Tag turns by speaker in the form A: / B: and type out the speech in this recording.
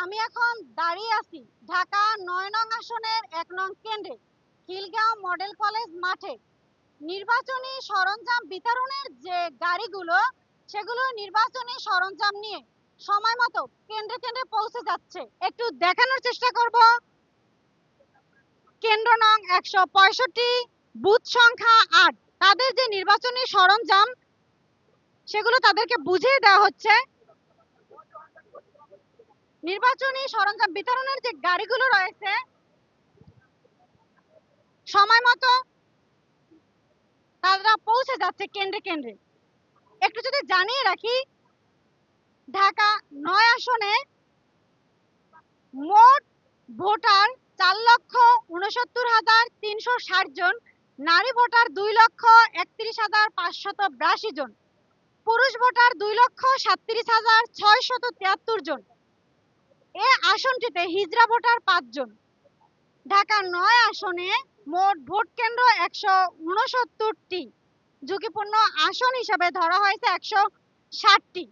A: আমি এখন দাঁড়িয়ে আছি ঢাকা ৯ নং আসনের ১ নং কেন্দ্রে খিলগাঁও মডেল কলেজ মাঠে। নির্বাচনী সরঞ্জাম বিতরণের যে গাড়িগুলো, সেগুলো নির্বাচনী সরঞ্জাম নিয়ে সময় মতো কেন্দ্রে কেন্দ্রে পৌঁছে যাচ্ছে। একটু দেখানোর চেষ্টা করব। কেন্দ্র নং ১৬৫, বুথ সংখ্যা ৮, তাদের যে নির্বাচনী সরঞ্জাম সেগুলো তাদেরকে বুঝিয়ে দেওয়া হচ্ছে। নির্বাচনী সরঞ্জাম বিতরণের যে গাড়িগুলো রয়েছে সময় মতো তারা পৌঁছে যাচ্ছে কেন্দ্রে কেন্দ্রে। একটু যদি জানিয়ে রাখি, ঢাকা ৯ আসনে মোট ভোটার ৪,৬৯,৩৬০ জন, নারী ভোটার ২,৩১,৫৮২ জন, পুরুষ ভোটার ২,৩৭,৬৭৩ জন। এ আসনটিতে হিজড়া ভোটার ৫ জন। ঢাকা ৯ আসনে মোট ভোট কেন্দ্র ১৬৯টি, ঝুঁকিপূর্ণ আসন হিসেবে ধরা হয়েছে ১৬০টি।